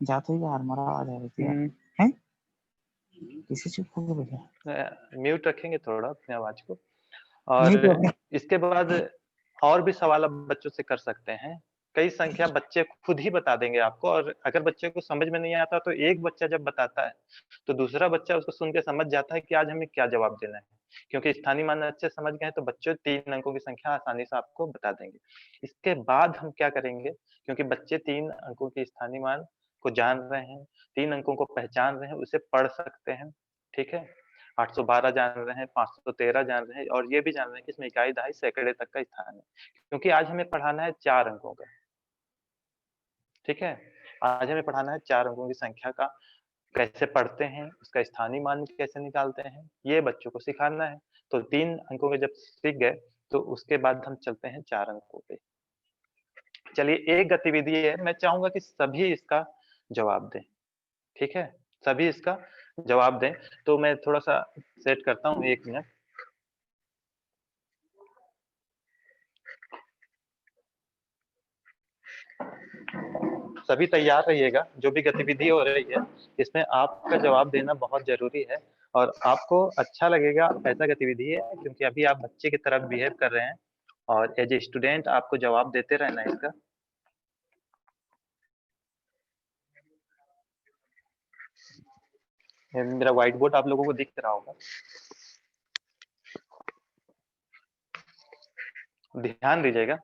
जाते ही यार मरा आ जाएगा हैं। किसी चुप हो गए भैया, म्यूट रखेंगे थोड़ा अपनी आवाज को। नहीं और तो इसके बाद और भी सवाल आप बच्चों से कर सकते हैं। कई संख्या बच्चे खुद ही बता देंगे आपको, और अगर बच्चे को समझ में नहीं आता तो एक बच्चा जब बताता है तो दूसरा बच्चा उसको सुन के समझ जाता है कि आज हमें क्या जवाब देना है। क्योंकि स्थानीय मान अच्छे समझ गए हैं तो बच्चे 3 अंकों की संख्या आसानी से आपको बता देंगे। इसके बाद हम क्या करेंगे, क्योंकि बच्चे 3 अंकों की स्थानीय मान को जान रहे हैं, 3 अंकों को पहचान रहे हैं, उसे पढ़ सकते हैं, ठीक है? 812 जान रहे हैं, 513 जान रहे हैं, और ये भी जान रहे हैं कि इसमें इकाई, दहाई, सैकड़े तक का स्थान है। क्योंकि आज हमें पढ़ाना है 4 अंकों का, ठीक है? आज हमें पढ़ाना है 4 अंकों की संख्या का कैसे पढ़ते हैं, उसका स्थानीय मान कैसे निकालते हैं, ये बच्चों को सिखाना है। तो 3 अंकों के जब सीख गए, तो उसके बाद हम चलते हैं 4 अंकों पे। चलिए, एक गतिविधि है, मैं चाहूँगा कि सभी इसका जवाब दें, ठीक है? सभी इसका जवाब दें। तो मैं थोड़ा-सा सेट करता हूँ, 1 मिनट। सभी तैयार रहिएगा, जो भी गतिविधि हो रही है, इसमें आपका जवाब देना बहुत ज़रूरी है, और आपको अच्छा लगेगा ऐसा गतिविधि है, क्योंकि अभी आप बच्चे की तरह बिहेव कर रहे हैं, और एज़ ए स्टूडेंट आपको जवाब देते रहना है इसका। मेरा व्हाइट बोर्ड आप लोगों को दिख रहा होगा। ध्यान दीजिएगा।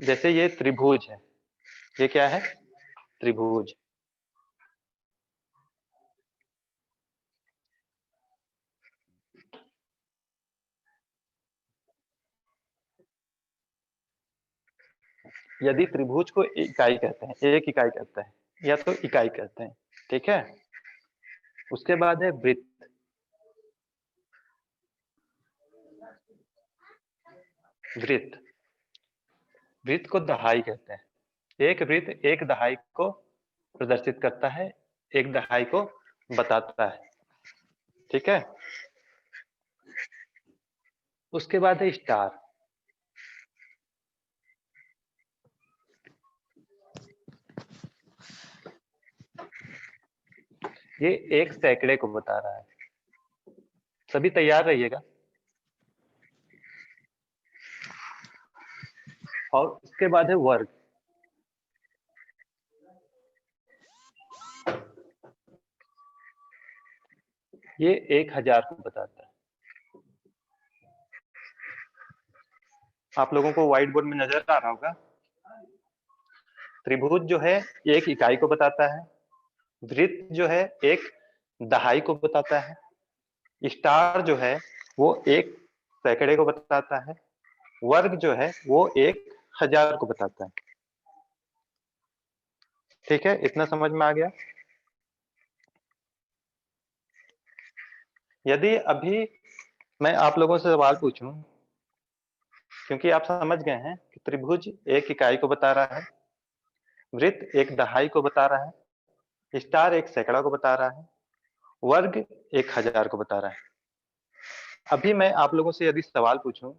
जैसे ये त्रिभुज है, ये क्या है? त्रिभुज। यदि त्रिभुज को इकाई कहते हैं, एक इकाई कहते हैं, या तो इकाई कहते हैं, ठीक है? उसके बाद है वृत्त। वृत्त, वृत्त को दहाई कहते हैं। एक वृत्त एक दहाई को प्रदर्शित करता है, एक दहाई को बताता है, ठीक है? उसके बाद है स्टार। ये एक सैकड़े को बता रहा है। सभी तैयार रहिएगा। और उसके बाद है वर्ग। ये 1000 को बताता है। आप लोगों को व्हाइट बोर्ड में नजर आ रहा होगा। त्रिभुज जो है एक इकाई को बताता है, वृत्त जो है एक दहाई को बताता है, स्टार जो है वो एक सैकड़े को बताता है, वर्ग जो है वो 1000 को बताता है, ठीक है? इतना समझ में आ गया? यदि अभी मैं आप लोगों से सवाल पूछूं, क्योंकि आप समझ गए हैं कि त्रिभुज एक इकाई को बता रहा है, वृत्त एक दहाई को बता रहा है, स्टार एक सैकड़ा को बता रहा है, वर्ग 1000 को बता रहा है। अभी मैं आप लोगों से यदि सवाल पूछूं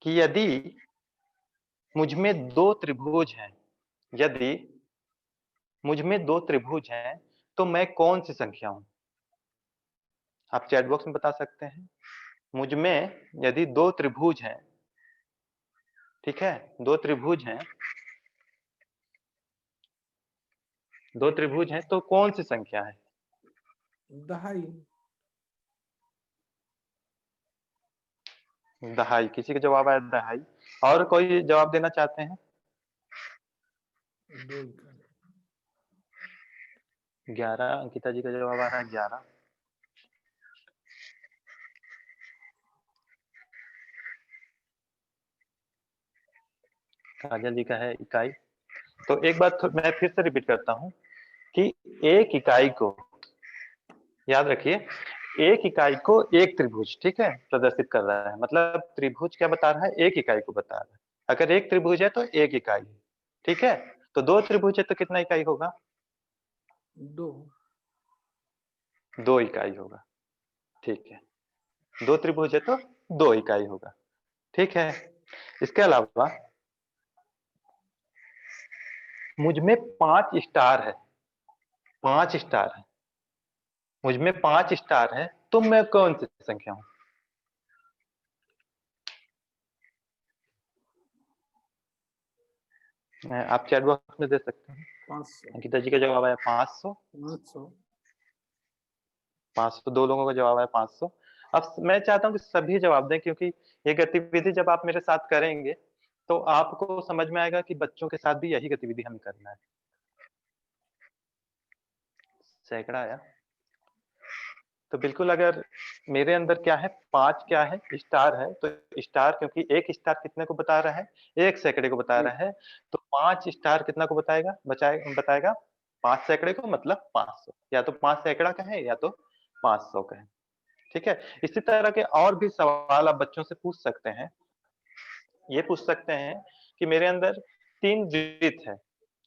कि यदि मुझ में 2 त्रिभुज हैं, यदि मुझ में 2 त्रिभुज हैं, तो मैं कौन सी संख्या हूं? आप चैट बॉक्स में बता सकते हैं। मुझ में यदि 2 त्रिभुज हैं, ठीक है? 2 त्रिभुज हैं, 2 त्रिभुज हैं, तो कौन सी संख्या है? दहाई। दहाई। किसी का जवाब आया दहाई। और कोई जवाब देना चाहते हैं? 11। अंकिता जी का जवाब आ रहा है 11। काजल जी का है इकाई। तो एक बात मैं फिर से रिपीट करता हूं कि एक इकाई को, याद रखिए, एक इकाई को एक त्रिभुज, ठीक है, प्रदर्शित कर रहा है। मतलब त्रिभुज क्या बता रहा है? एक इकाई को बता रहा है। अगर एक त्रिभुज है तो एक इकाई, ठीक है? तो 2 त्रिभुज है तो कितना इकाई होगा? 2। 2 इकाई होगा, ठीक है। 2 त्रिभुज है तो 2 इकाई होगा, ठीक है? इसके अलावा मुझ में 5 स्टार है, 5 स्टार है, मुझ में 5 स्टार है, तो मैं कौन सी संख्या हूं? आप चैट बॉक्स में दे सकते हैं। 500 अंकिता जी का जवाब आया 500। 500 500, 2 लोगों का जवाब आया 500। अब मैं चाहता हूं कि सभी जवाब दें, क्योंकि ये गतिविधि जब आप मेरे साथ करेंगे तो आपको समझ में आएगा कि बच्चों के साथ भी यही गतिविधि हमें करना है। सैकड़ा आया तो बिल्कुल, अगर मेरे अंदर क्या है, 5 क्या है, स्टार है, तो स्टार, क्योंकि एक स्टार कितने को बता रहा है, एक सैकड़े को बता रहा है, तो 5 स्टार कितना को बताएगा, बताएगा 5 सैकड़े को, मतलब 500। या तो 5 सैकड़ा का है या तो 500 का है। ठीक है, इसी तरह के और भी सवाल आप बच्चों से पूछ सकते हैं। ये पूछ सकते हैं कि मेरे अंदर 3 वृत्त है,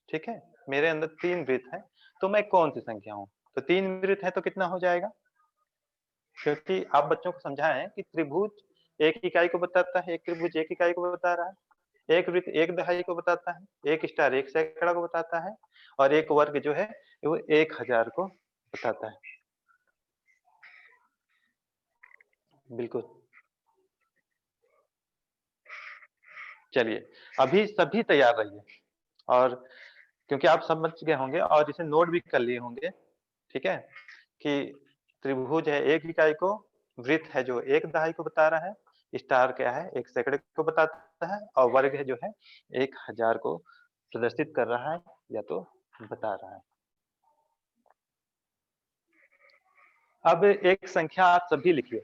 ठीक है, मेरे अंदर 3 वृत्त है, तो मैं कौन सी संख्या हूं? तो 3 वृत्त है तो कितना हो जाएगा? क्योंकि आप बच्चों को समझाएं कि त्रिभुज एक इकाई को बताता है, एक त्रिभुज एक इकाई को बता रहा है, एक वृत्त एक दहाई को बताता है, एक स्टार एक सैकड़ा को बताता है, और एक वर्ग जो है वो 1000 को बताता है। बिल्कुल। चलिए, अभी सभी तैयार रहिए, और क्योंकि आप समझ गए होंगे और इसे नोट भी कर लिए होंगे, ठीक है, कि त्रिभुज है एक इकाई को, वृत्त है जो एक दहाई को बता रहा है, स्टार क्या है, एक सैकड़े को बताता है, और वर्ग है जो है 1000 को प्रदर्शित कर रहा है या तो बता रहा है। अब एक संख्या आप सभी लिखिए।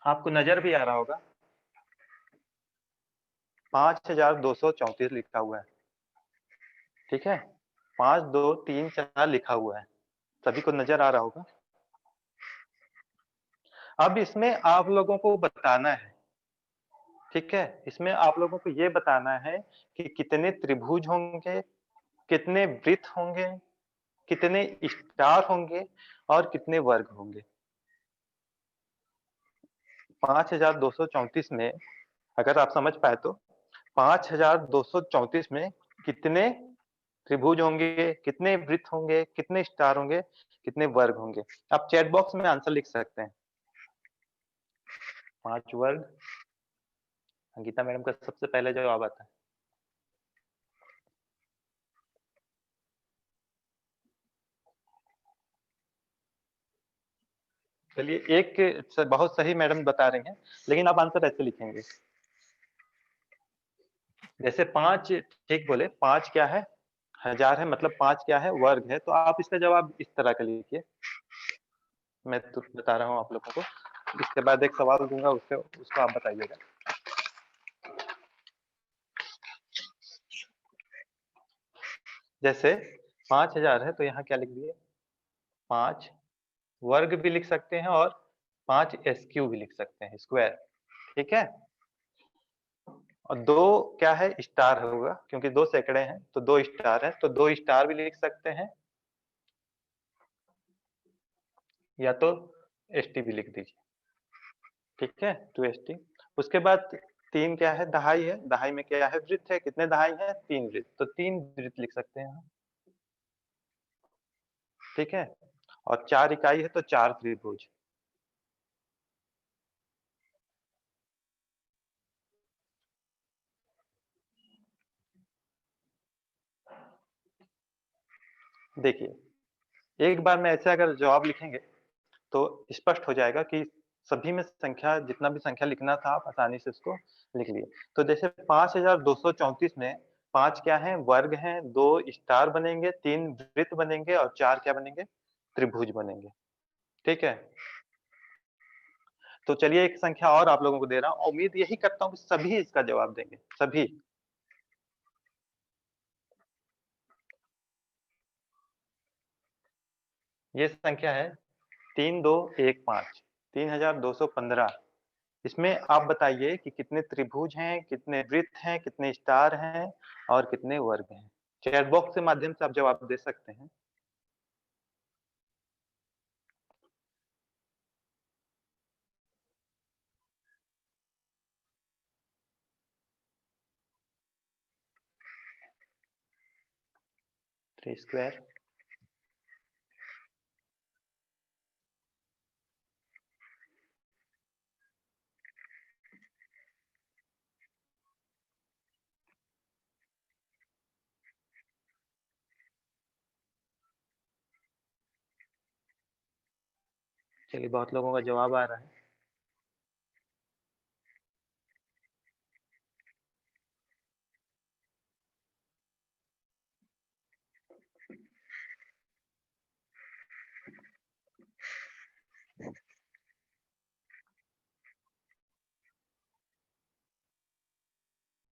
आपको नजर भी आ रहा होगा 5234 लिखा हुआ है, ठीक है, 5 2 3 4 लिखा हुआ है, सभी को नजर आ रहा होगा। अब इसमें आप लोगों को बताना है, ठीक है, इसमें आप लोगों को ये बताना है कि कितने त्रिभुज होंगे, कितने वृत्त होंगे, कितने स्टार होंगे, और कितने वर्ग होंगे। 5234 में अगर आप समझ पाए तो 5234 में कितने त्रिभुज होंगे, कितने वृत्त होंगे, कितने स्टार होंगे, कितने वर्ग होंगे। आप चैट बॉक्स में आंसर लिख सकते हैं। 5 वर्ग, अंकिता मैडम का सबसे पहले जवाब आता है। चलिए, एक बहुत सही मैडम बता रही हैं, लेकिन आप आंसर ऐसे लिखेंगे, जैसे 5 ठीक बोले, 5 क्या है, 1000 है, मतलब 5 क्या है, वर्ग है, तो आप इसका जवाब इस तरह का लिखिए। मैं तो बता रहा हूँ आप लोगों को, इसके बाद एक सवाल दूंगा, उसको आप बताइएगा। जैसे 5000 है तो यहाँ क्या लिख दिए, 5 वर्ग भी लिख सकते हैं और 5 SQ भी लिख सकते हैं, स्क्वायर, ठीक है। और 2 क्या है, स्टार होगा, क्योंकि 2 सैकड़े हैं तो 2 स्टार है, तो 2 स्टार भी लिख सकते हैं, या तो ST भी लिख दीजिए, ठीक है, 2ST। उसके बाद 3 क्या है, दहाई है, दहाई में क्या है, वृत्त है, कितने दहाई है, 3 वृत्त, तो 3 वृत्त लिख सकते हैं, ठीक है। और 4 इकाई है तो 4 त्रिभुज। देखिए, एक बार में ऐसे अगर जवाब लिखेंगे तो स्पष्ट हो जाएगा कि सभी में संख्या, जितना भी संख्या लिखना था आप आसानी से उसको लिख लिए। तो जैसे 5234 में 5 क्या है, वर्ग हैं, 2 स्टार बनेंगे, 3 वृत्त बनेंगे, और 4 क्या बनेंगे, त्रिभुज बनेंगे, ठीक है। तो चलिए, एक संख्या और आप लोगों को दे रहा हूं, उम्मीद यही करता हूं कि सभी इसका जवाब देंगे, सभी। ये संख्या है 3215, 3215। इसमें आप बताइए कि कितने त्रिभुज हैं, कितने वृत्त हैं, कितने स्टार हैं, और कितने वर्ग हैं। चैट बॉक्स के माध्यम से आप जवाब दे सकते हैं। 3 स्क्वायर चलिए बहुत लोगों का जवाब आ रहा है।